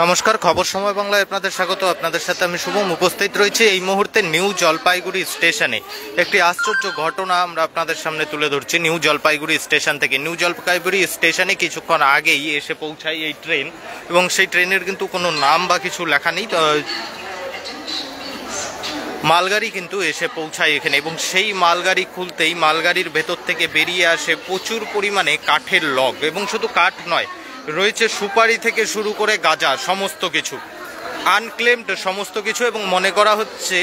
নমস্কার, খবর সময় বাংলায় আপনাদের স্বাগত। আপনাদের সাথে আমি শুভম উপস্থিত রয়েছি এই মুহূর্তে নিউ জলপাইগুড়ি স্টেশনে। একটি আশ্চর্য ঘটনা আমরা আপনাদের সামনে তুলে ধরছি নিউ জলপাইগুড়ি স্টেশন থেকে। নিউ জলপাইগুড়ি স্টেশনে কিছুক্ষণ আগেই এসে পৌঁছায় এই ট্রেন, এবং সেই ট্রেনের কিন্তু কোনো নাম বা কিছু লেখা নেই। মালগাড়ি কিন্তু এসে পৌঁছায় এখানে, এবং সেই মালগাড়ি খুলতেই মালগাড়ির ভেতর থেকে বেরিয়ে আসে প্রচুর পরিমাণে কাঠের লগ, এবং শুধু কাঠ নয়, রয়েছে সুপারি থেকে শুরু করে গাঁজা, সমস্ত কিছু আনক্লেমড সমস্ত কিছু। এবং মনে করা হচ্ছে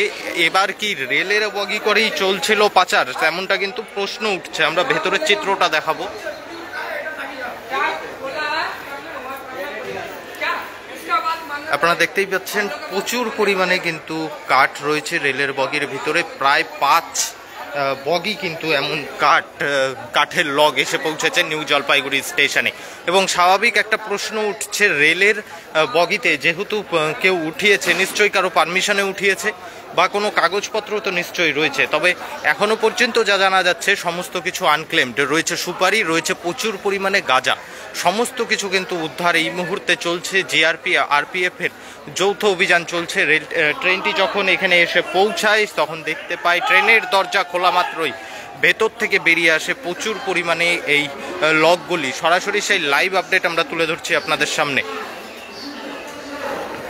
এবার কি রেলের বগি করেই চলছিল পাচার, তেমনটা কিন্তু প্রশ্ন উঠছে। আমরা ভেতরের চিত্রটা দেখাবো। আপনারা দেখতেই পাচ্ছেন প্রচুর পরিমাণে কিন্তু কাঠ রয়েছে রেলের বগির ভিতরে। প্রায় 5 বগি কিন্তু এমন কাঠের লগ এসে পৌঁছেছে নিউ জলপাইগুড়ি স্টেশনে। এবং স্বাভাবিক একটা প্রশ্ন উঠছে, রেলের বগিতে যেহেতু কেউ উঠিয়েছে, নিশ্চয়ই কারো পারমিশনে উঠিয়েছে বা কোনো কাগজপত্র তো নিশ্চয়ই রয়েছে। তবে এখনও পর্যন্ত যা জানা যাচ্ছে সমস্ত কিছু আনক্লেমড রয়েছে। সুপারি রয়েছে, প্রচুর পরিমাণে গাঁজা, সমস্ত কিছু কিন্তু উদ্ধার এই মুহূর্তে চলছে। জিআরপি আরপিএফের যৌথ অভিযান চলছে। ট্রেনটি যখন এখানে এসে পৌঁছায় তখন দেখতে পাই ট্রেনের দরজা খোলা মাত্রই ভেতর থেকে বেরিয়ে আসে প্রচুর পরিমাণে এই লগগুলি। সরাসরি সেই লাইভ আপডেট আমরা তুলে ধরছি আপনাদের সামনে।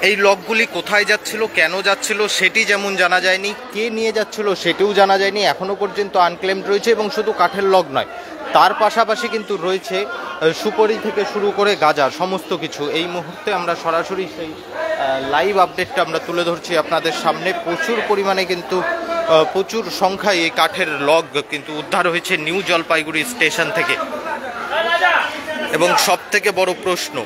এই লগগুলি কোথায় যাচ্ছিল, কেন যাচ্ছিল সেটি যেমন জানা যায়নি, কে নিয়ে যাচ্ছিল সেটিও জানা যায়নি। এখনও পর্যন্ত আনক্লেমড রয়েছে, এবং শুধু কাঠের লগ নয়, তার পাশাপাশি কিন্তু রয়েছে সুপারি থেকে শুরু করে গাঁজা, সমস্ত কিছু। এই মুহূর্তে আমরা সরাসরি সেই লাইভ আপডেটটা আমরা তুলে ধরছি আপনাদের সামনে। প্রচুর পরিমাণে কিন্তু প্রচুর সংখ্যায় এই কাঠের লগ কিন্তু উদ্ধার হয়েছে নিউ জলপাইগুড়ি স্টেশন থেকে। এবং সব থেকে বড় প্রশ্ন,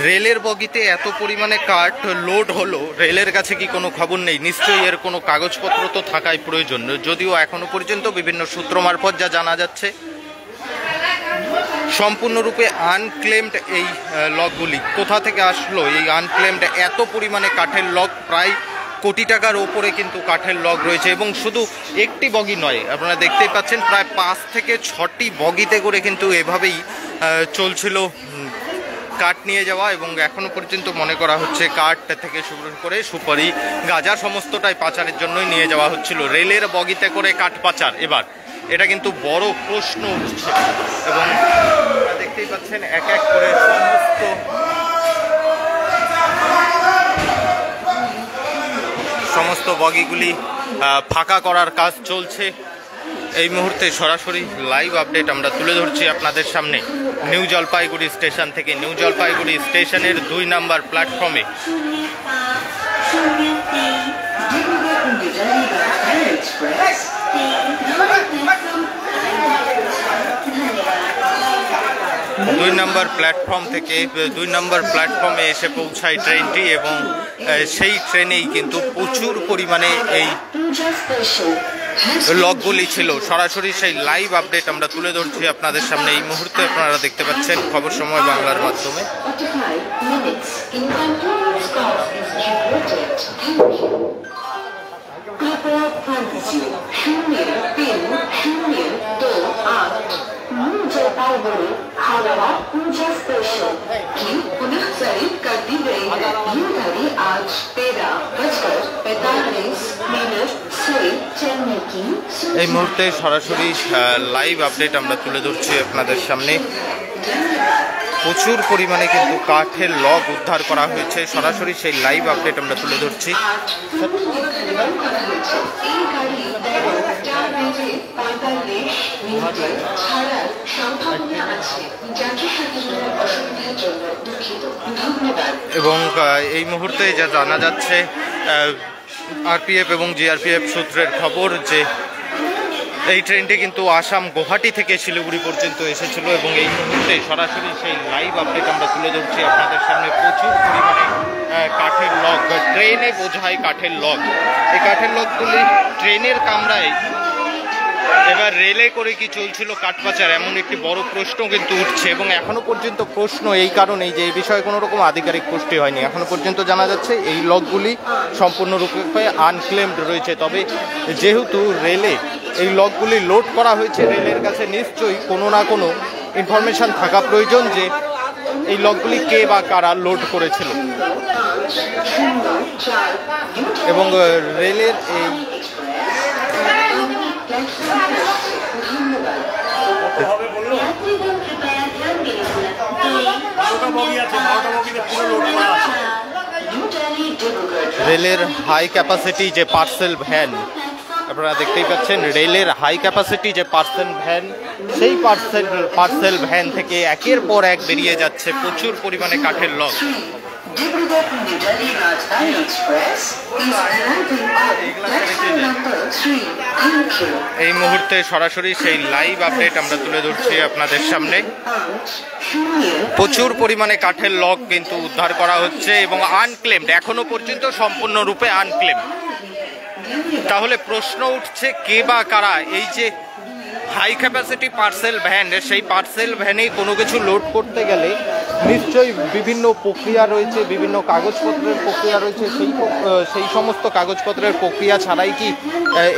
রেলের বগিতে এত পরিমাণে কাঠ লোড হলো, রেলের কাছে কি কোনো খবর নেই? নিশ্চয়ই এর কোনো কাগজপত্র তো থাকাই প্রয়োজন। যদিও এখনো পর্যন্ত বিভিন্ন সূত্র মারফত যা জানা যাচ্ছে সম্পূর্ণরূপে আনক্লেমড এই লগগুলি। কোথা থেকে আসলো এই আনক্লেমড এত পরিমাণে কাঠের লগ? প্রায় কোটি টাকার ওপরে কিন্তু কাঠের লগ রয়েছে। এবং শুধু একটি বগি নয়, আপনারা দেখতেই পাচ্ছেন প্রায় 5 থেকে 6টি বগিতে করে কিন্তু এভাবেই চলছিল কাঠ নিয়ে যাওয়া। এবং এখনো পর্যন্ত মনে করা হচ্ছে কাঠ থেকে শুরু করে সুপারি, গাঁজা সমস্তটাই পাচারের জন্যই নিয়ে যাওয়া হচ্ছিল। রেলের বগিতে করে কাঠ পাচার, এবার এটা কিন্তু বড় প্রশ্ন উঠছে। এবং দেখতেই পাচ্ছেন এক এক করে সমস্ত বগিগুলি ফাঁকা করার কাজ চলছে এই মুহূর্তে। সরাসরি লাইভ আপডেট আমরা তুলে ধরছি আপনাদের সামনে নিউ জলপাইগুড়ি স্টেশন থেকে। নিউ জলপাইগুড়ি স্টেশনের 2 নম্বর প্ল্যাটফর্মে দুই নম্বর প্ল্যাটফর্মে এসে পৌঁছায় ট্রেনটি। এবং সেই ট্রেনেই কিন্তু প্রচুর পরিমাণে এই লগগুলি ছিল। সরাসরি সেই লাইভ আপডেট আমরা তুলে ধরছি আপনাদের সামনে এই মুহূর্তে। আপনারা দেখতে পাচ্ছেন খবর সময় বাংলার মাধ্যমে। जलपाईगुड़ी हावड़ा ऊंचा स्टेशन की पुनः चालित कर दी गई है। ये गाड़ी आज 13:45 से चलने की। এই মুহূর্তে সরাসরি লাইভ আপডেট আমরা তুলে ধরছি আপনাদের সামনে। প্রচুর পরিমাণে কিন্তু কাঠের লগ উদ্ধার করা হয়েছে। সরাসরি সেই লাইভ আপডেট আমরা তুলে ধরছি। এবং এই মুহূর্তে যা জানা যাচ্ছে আরপিএফ এবং জিআরপিএফ সূত্রের খবর যে এই ট্রেনটি কিন্তু আসাম গুয়াহাটি থেকে শিলিগুড়ি পর্যন্ত এসেছিল। এবং এই মুহূর্তে সরাসরি সেই লাইভ আপডেট আমরা তুলে ধরছি আপনাদের সামনে। প্রচুর পরিমাণে কাঠের লগ, ট্রেনে বোঝায় কাঠের লগ। এই কাঠের লগগুলি ট্রেনের কামরায় এবার রেলে করে কি চলছিল কাঠ পাচার, এমন একটি বড় প্রশ্ন কিন্তু উঠছে। এবং এখনো পর্যন্ত প্রশ্ন এই কারণেই যে এই বিষয়ে কোনো রকম আধিকারিক পুষ্টি হয়নি। এখনো পর্যন্ত জানা যাচ্ছে এই লগগুলি সম্পূর্ণরূপে আনক্লেমড রয়েছে। তবে যেহেতু রেলে এই লগগুলি লোড করা হয়েছে, রেলের কাছে নিশ্চয়ই কোনো না কোনো ইনফরমেশান থাকা প্রয়োজন যে এই লগগুলি কে বা কারা লোড করেছিল এবং রেলের এই রেলের হাই ক্যাপাসিটি যে পার্সেল ভ্যান আপনারা দেখতেই পাচ্ছেন, রেলের হাই ক্যাপাসিটি যে সেই পার্সেল ভ্যান থেকে একের পর এক বেরিয়ে যাচ্ছে প্রচুর পরিমাণে কাঠের লগ। এই মুহূর্তে সরাসরি সেই লাইভ আপডেট আমরা তুলে ধরছি আপনাদের সামনে। প্রচুর পরিমাণে কাঠের লগ কিন্তু উদ্ধার করা হচ্ছে এবং আনক্লেমড, এখনো পর্যন্ত সম্পূর্ণরূপে আনক্লেমড। তাহলে প্রশ্ন উঠছে কে বা কারা এই যে হাই ক্যাপাসিটি পার্সেল ভ্যান, সেই পার্সেল ভ্যানে কোনো কিছু লোড করতে গেলে নিশ্চয়ই বিভিন্ন প্রক্রিয়া রয়েছে, বিভিন্ন কাগজপত্রের প্রক্রিয়া রয়েছে। সেই সমস্ত কাগজপত্রের প্রক্রিয়া ছাড়াই কি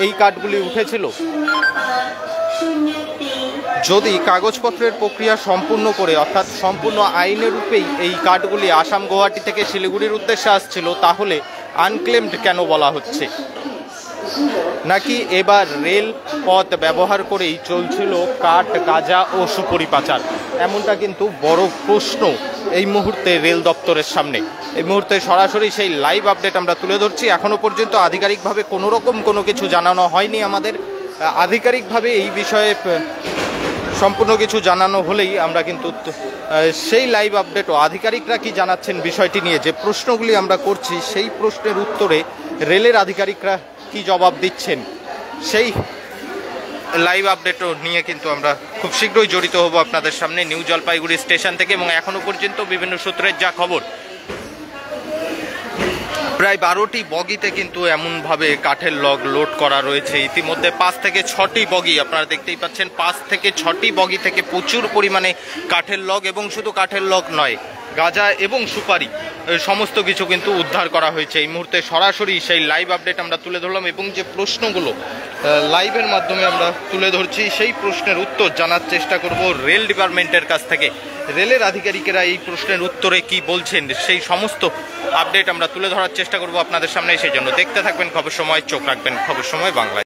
এই কাঠগুলি উঠেছিল? যদি কাগজপত্রের প্রক্রিয়া সম্পূর্ণ করে, অর্থাৎ সম্পূর্ণ আইনের রূপেই এই কাঠগুলি আসাম গুয়াহাটি থেকে শিলিগুড়ির উদ্দেশ্যে আসছিল, তাহলে আনক্লেমড কেন বলা হচ্ছে? নাকি এবার রেল পথ ব্যবহার করেই চলছিল কাঠ, গাঁজা ও সুপারি পাচার? এমনটা কিন্তু বড় প্রশ্ন এই মুহূর্তে রেল দপ্তরের সামনে। এই মুহূর্তে সরাসরি সেই লাইভ আপডেট আমরা তুলে ধরছি। এখনো পর্যন্ত আধিকারিকভাবে কোনো রকম কোনো কিছু জানানো হয়নি আমাদের। আধিকারিকভাবে এই বিষয়ে সম্পূর্ণ কিছু জানানো হলেই আমরা কিন্তু সেই লাইভ আপডেট ও আধিকারিকরা কি জানাচ্ছেন বিষয়টি নিয়ে যে প্রশ্নগুলি আমরা করছি, সেই প্রশ্নের উত্তরে রেলের আধিকারিকরা কি জবাব দিচ্ছেন, সেই লাইভ আপডেটও নিয়ে কিন্তু আমরা খুব শীঘ্রই জড়িত হব আপনাদের সামনে নিউ জলপাইগুড়ি স্টেশন থেকে। এবং এখনো পর্যন্ত বিভিন্ন সূত্রের যা খবর, প্রায় 12টি বগিতে কিন্তু এমনভাবে কাঠের লগ লোড করা রয়েছে। ইতিমধ্যে 5 থেকে 6টি বগি, আপনারা দেখতেই পাচ্ছেন, 5 থেকে 6টি বগি থেকে প্রচুর পরিমাণে কাঠের লগ, এবং শুধু কাঠের লগ নয়, গাঁজা এবং সুপারি সমস্ত কিছু কিন্তু উদ্ধার করা হয়েছে। এই মুহূর্তে সরাসরি সেই লাইভ আপডেট আমরা তুলে ধরলাম এবং যে প্রশ্নগুলো লাইভের মাধ্যমে আমরা তুলে ধরছি, সেই প্রশ্নের উত্তর জানার চেষ্টা করব রেল ডিপার্টমেন্টের কাছ থেকে। রেলের আধিকারিকেরা এই প্রশ্নের উত্তরে কি বলছেন, সেই সমস্ত আপডেট আমরা তুলে ধরার চেষ্টা করব আপনাদের সামনে। সেই জন্য দেখতে থাকবেন খবর সময়, চোখ রাখবেন খবর সময় বাংলায়।